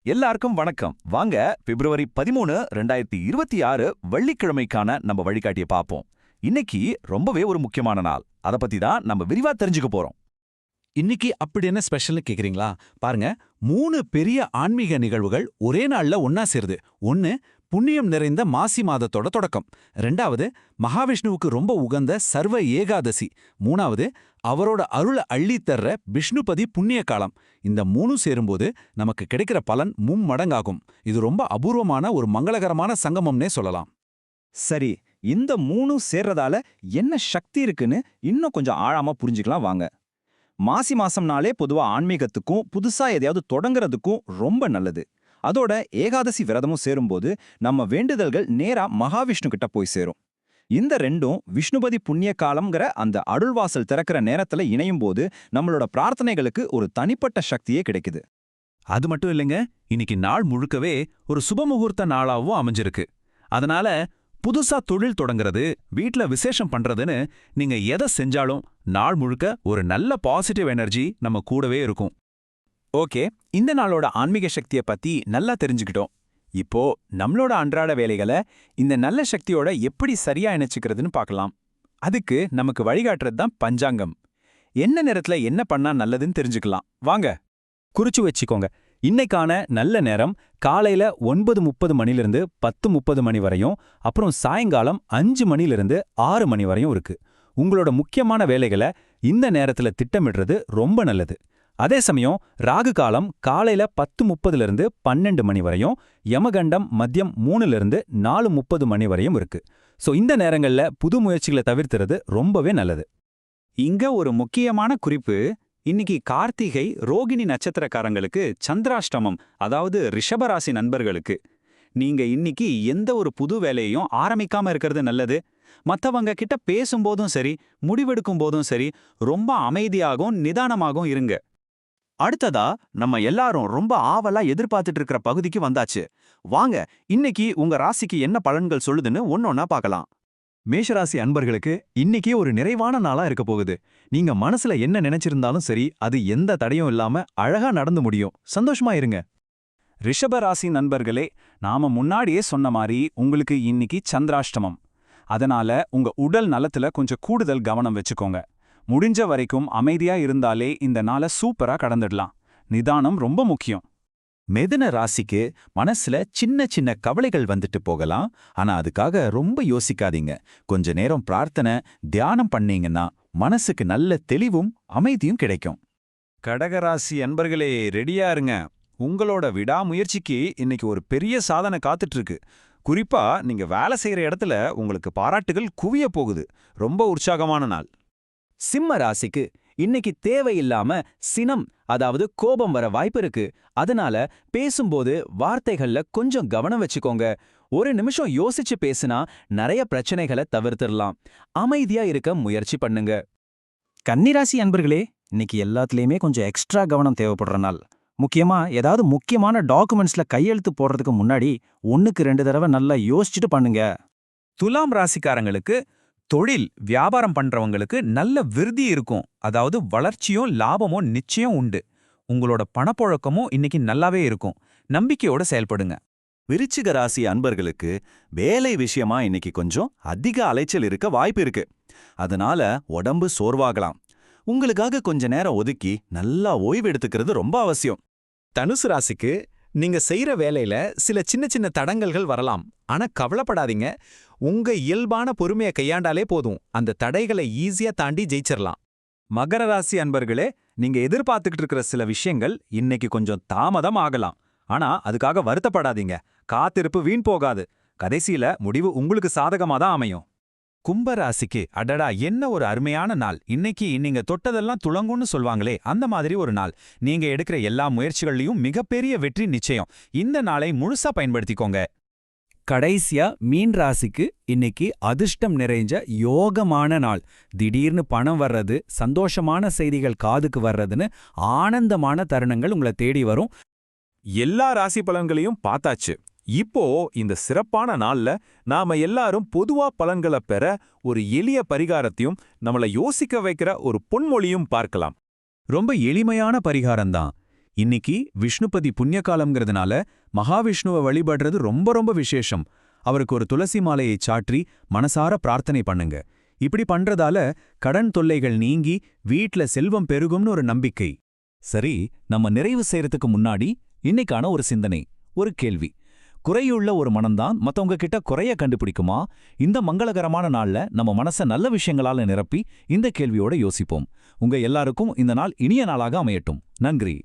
எல்லாருக்கும் வணக்கம். வாங்க பிப்ரவரி 13, 2026 வெள்ளிக்கிழமைக்கான நம்ம வழிகாட்டிய பார்ப்போம். இன்னைக்கு ரொம்பவே ஒரு முக்கியமான நாள். அத பத்தி தான் நம்ம விரிவா தெரிஞ்சுக்க போறோம். இன்னைக்கு அப்படி என்ன ஸ்பெஷல்னு கேக்குறீங்களா? பாருங்க, 3 பெரிய ஆன்மீக நிகழ்வுகள் ஒரே நாள்ல ஒன்னா சேருது. ஒன்னு புண்ணியம் நிறைந்த மாசி மாதத்தோட தொடக்கம். 2வது மகாவிஷ்ணுவுக்கு ரொம்ப உகந்த சர்வ ஏகாதசி. 3வது அவரோட அருள அள்ளித்தர்ற விஷ்ணுபதி புண்ணிய காலம். இந்த 3 சேரும்போது நமக்கு கிடைக்கிற பலன் மும்மடங்காகும். இது ரொம்ப அபூர்வமான ஒரு மங்களகரமான சங்கமம்னே சொல்லலாம். சரி, இந்த 3 சேர்றதால என்ன சக்தி இருக்குன்னு இன்னும் கொஞ்சம் ஆழமா புரிஞ்சுக்கலாம் வாங்க. மாசி மாசம்னாலே பொதுவா ஆன்மீகத்துக்கும் புதுசா எதையாவது தொடங்குறதுக்கும் ரொம்ப நல்லது. அதோட ஏகாதசி விரதமும் சேரும்போது நம்ம வேண்டுதல்கள் நேரா மகாவிஷ்ணு கிட்ட போய் சேரும். இந்த ரெண்டும் விஷ்ணுபதி புண்ணிய காலம்ங்கிற அந்த அருள்வாசல் திறக்கிற நேரத்துல இணையும் போது நம்மளோட பிரார்த்தனைகளுக்கு ஒரு தனிப்பட்ட சக்தியே கிடைக்குது. அது மட்டும் இல்லைங்க, இன்னைக்கு நாள் முழுக்கவே ஒரு சுபமுகூர்த்த நாளாவும் அமைஞ்சிருக்கு. அதனால புதுசா தொழில் தொடங்குறது, வீட்ல விசேஷம் பண்றதுன்னு நீங்க எதை செஞ்சாலும் நாள் முழுக்க ஒரு நல்ல பாசிட்டிவ் எனர்ஜி நம்ம கூடவே இருக்கும். ஓகே, இந்த நாளோட ஆன்மீக சக்தியை பத்தி நல்லா தெரிஞ்சுக்கிட்டோம். இப்போ நம்மளோட அன்றாட வேலைகளை இந்த நல்ல சக்தியோட எப்படி சரியா இணைச்சுக்கிறதுன்னு பார்க்கலாம். அதுக்கு நமக்கு வழிகாட்டுறது தான் பஞ்சாங்கம். என்ன நேரத்துல என்ன பண்ணா நல்லதுன்னு தெரிஞ்சுக்கலாம் வாங்க. குறிச்சு வச்சுக்கோங்க. இன்னைக்கான நல்ல நேரம் காலையில 9:30 மணிலிருந்து 10:30 மணி வரையும், அப்புறம் சாயங்காலம் 5 மணிலிருந்து 6 மணி வரையும் இருக்கு. உங்களோட முக்கியமான வேலைகளை இந்த நேரத்துல திட்டமிடுறது ரொம்ப நல்லது. அதே சமயம் ராகு காலம் காலையில 10:30லிருந்து 12 மணி வரையும், யமகண்டம் மதியம் 3லிருந்து 4:30 மணி வரையும் இருக்கு. சோ இந்த நேரங்கள்ல புது முயற்சிகளை தவிர்த்துறது ரொம்பவே நல்லது. இங்க ஒரு முக்கியமான குறிப்பு. இன்னைக்கு கார்த்திகை ரோகிணி நட்சத்திரக்காரங்களுக்கு சந்திராஷ்டமம், அதாவது ரிஷபராசி நண்பர்களுக்கு. நீங்க இன்னைக்கு எந்த ஒரு புது வேலையையும் ஆரம்பிக்காம இருக்கிறது நல்லது. மத்தவங்க கிட்ட பேசும்போதும் சரி, முடிவெடுக்கும் போதும் சரி, ரொம்ப அமைதியாகவும் நிதானமாகவும் இருங்க. அடுத்ததா நம்ம எல்லாரும் ரொம்ப ஆவலா எதிர்பார்த்துட்டு இருக்கிற பகுதிக்கு வந்தாச்சு. வாங்க, இன்னைக்கு உங்க ராசிக்கு என்ன பலன்கள் சொல்லுதுன்னு ஒன்னொன்னா பார்க்கலாம். மேஷராசி அன்பர்களுக்கு இன்னைக்கு ஒரு நிறைவான நாளா இருக்க போகுது. நீங்க மனசுல என்ன நினைச்சிருந்தாலும் சரி, அது எந்த தடையும் இல்லாம அழகா நடந்து முடியும். சந்தோஷமா இருங்க. ரிஷபராசி நண்பர்களே, நாம முன்னாடியே சொன்ன மாதிரி உங்களுக்கு இன்னைக்கு சந்திராஷ்டமம். அதனால உங்க உடல் நலத்துல கொஞ்சம் கூடுதல் கவனம் வச்சுக்கோங்க. முடிஞ்ச வரைக்கும் அமைதியா இருந்தாலே இந்த நாளை சூப்பரா கடந்துடலாம். நிதானம் ரொம்ப முக்கியம். மிதுன ராசிக்கு மனசுல சின்ன சின்ன கவலைகள் வந்துட்டு போகலாம். ஆனா அதுக்காக ரொம்ப யோசிக்காதீங்க. கொஞ்ச நேரம் பிரார்த்தனை, தியானம் பண்ணீங்கன்னா மனசுக்கு நல்ல தெளிவும் அமைதியும் கிடைக்கும். கடகராசி அன்பர்களே, ரெடியா இருங்க. உங்களோட விடாமுயற்சிக்கு இன்னைக்கு ஒரு பெரிய சாதனை காத்துட்டு இருக்கு. குறிப்பா நீங்க வேலை செய்யற இடத்துல உங்களுக்கு பாராட்டுகள் குவிய போகுது. ரொம்ப உற்சாகமான நாள். சிம்ம ராசிக்கு இன்னைக்கு தேவையில்லாம சினம், அதாவது கோபம் வர வாய்ப்பு இருக்கு. அதனால பேசும்போது வார்த்தைகள்ல கொஞ்சம் கவனம் வச்சுக்கோங்க. ஒரு நிமிஷம் யோசிச்சு பேசினா நிறைய பிரச்சனைகளை தவிர்த்திடலாம். அமைதியா இருக்க முயற்சி பண்ணுங்க. கன்னிராசி அன்பர்களே, இன்னைக்கு எல்லாத்துலயுமே கொஞ்சம் எக்ஸ்ட்ரா கவனம் தேவைப்படுற நாள். முக்கியமா ஏதாவது முக்கியமான டாக்குமெண்ட்ஸ்ல கையெழுத்து போடுறதுக்கு முன்னாடி 1க்கு 2 தடவை நல்லா யோசிச்சுட்டு பண்ணுங்க. துலாம் ராசிக்காரங்களுக்கு தொழில் வியாபாரம் பண்றவங்களுக்கு நல்ல விருத்தி இருக்கும். அதாவது வளர்ச்சியும் லாபமும் நிச்சயம் உண்டு. உங்களோட பணப்புழக்கமும் இன்னைக்கு நல்லாவே இருக்கும். நம்பிக்கையோட செயல்படுங்க. விருச்சிக ராசி அன்பர்களுக்கு வேலை விஷயமா இன்னைக்கு கொஞ்சம் அதிக அலைச்சல் இருக்க வாய்ப்பு இருக்கு. அதனால உடம்பு சோர்வாகலாம். உங்களுக்காக கொஞ்ச நேரம் ஒதுக்கி நல்லா ஓய்வு எடுத்துக்கிறது ரொம்ப அவசியம். தனுசு ராசிக்கு நீங்க செய்யற வேலையில சில சின்ன சின்ன தடங்கல்கள் வரலாம். ஆனா கவலைப்படாதீங்க. உங்க இயல்பான பொறுமையை கையாண்டாலே போதும். அந்த தடைகளை ஈஸியா தாண்டி ஜெயிச்சிரலாம். மகர ராசி அன்பர்களே, நீங்க எதிர்பார்த்துக்கிட்டு இருக்கிற சில விஷயங்கள் இன்னைக்கு கொஞ்சம் தாமதம் ஆகலாம். ஆனா அதுக்காக வருத்தப்படாதீங்க. காத்திருப்பு வீண் போகாது. கடைசியில முடிவு உங்களுக்கு சாதகமா தான் அமையும். கும்பராசிக்கு அடடா என்ன ஒரு அருமையான நாள். இன்னைக்கு நீங்க தொட்டதெல்லாம் துளங்கும்னு சொல்வாங்களே, அந்த மாதிரி ஒரு நாள். நீங்க எடுக்கிற எல்லா முயற்சிகள்லயும் மிகப்பெரிய வெற்றி நிச்சயம். இந்த நாளை முழுசா பயன்படுத்திக்கோங்க. கடைசியா மீன் ராசிக்கு இன்னைக்கு அதிர்ஷ்டம் நிறைஞ்ச யோகமான நாள். திடீர்னு பணம் வர்றது, சந்தோஷமான செய்திகள் காதுக்கு வர்றதுன்னு ஆனந்தமான தருணங்கள் உங்களை தேடி வரும். எல்லா ராசி பலன்களையும் பார்த்தாச்சு. இப்போ இந்த சிறப்பான நாள்ல நாம எல்லாரும் பொதுவா பலன்களை பெற ஒரு எளிய பரிகாரத்தையும் நம்மள யோசிக்க வைக்கிற ஒரு பொன்மொழியும் பார்க்கலாம். ரொம்ப எளிமையான பரிகாரம்தான். இன்னைக்கு விஷ்ணுபதி புண்ணியகாலம்ங்கிறதுனால மகாவிஷ்ணுவை வழிபடுறது ரொம்ப ரொம்ப விசேஷம். அவருக்கு ஒரு துளசி மாலையை சாற்றி மனசார பிரார்த்தனை பண்ணுங்க. இப்படி பண்றதால கடன் தொல்லைகள் நீங்கி வீட்ல செல்வம் பெருகும்னு ஒரு நம்பிக்கை. சரி, நம்ம நிறைவு செய்யறதுக்கு முன்னாடி இன்னைக்கான ஒரு சிந்தனை, ஒரு கேள்வி. குறையுள்ள ஒரு மனம்தான் மத்தவங்க கிட்ட குறைய கண்டுபிடிக்குமா? இந்த மங்களகரமான நாள்ல நம்ம மனச நல்ல விஷயங்களால நிரப்பி இந்த கேள்வியோட யோசிப்போம். உங்க எல்லாருக்கும் இந்த நாள் இனிய நாளாக அமையட்டும். நன்றி.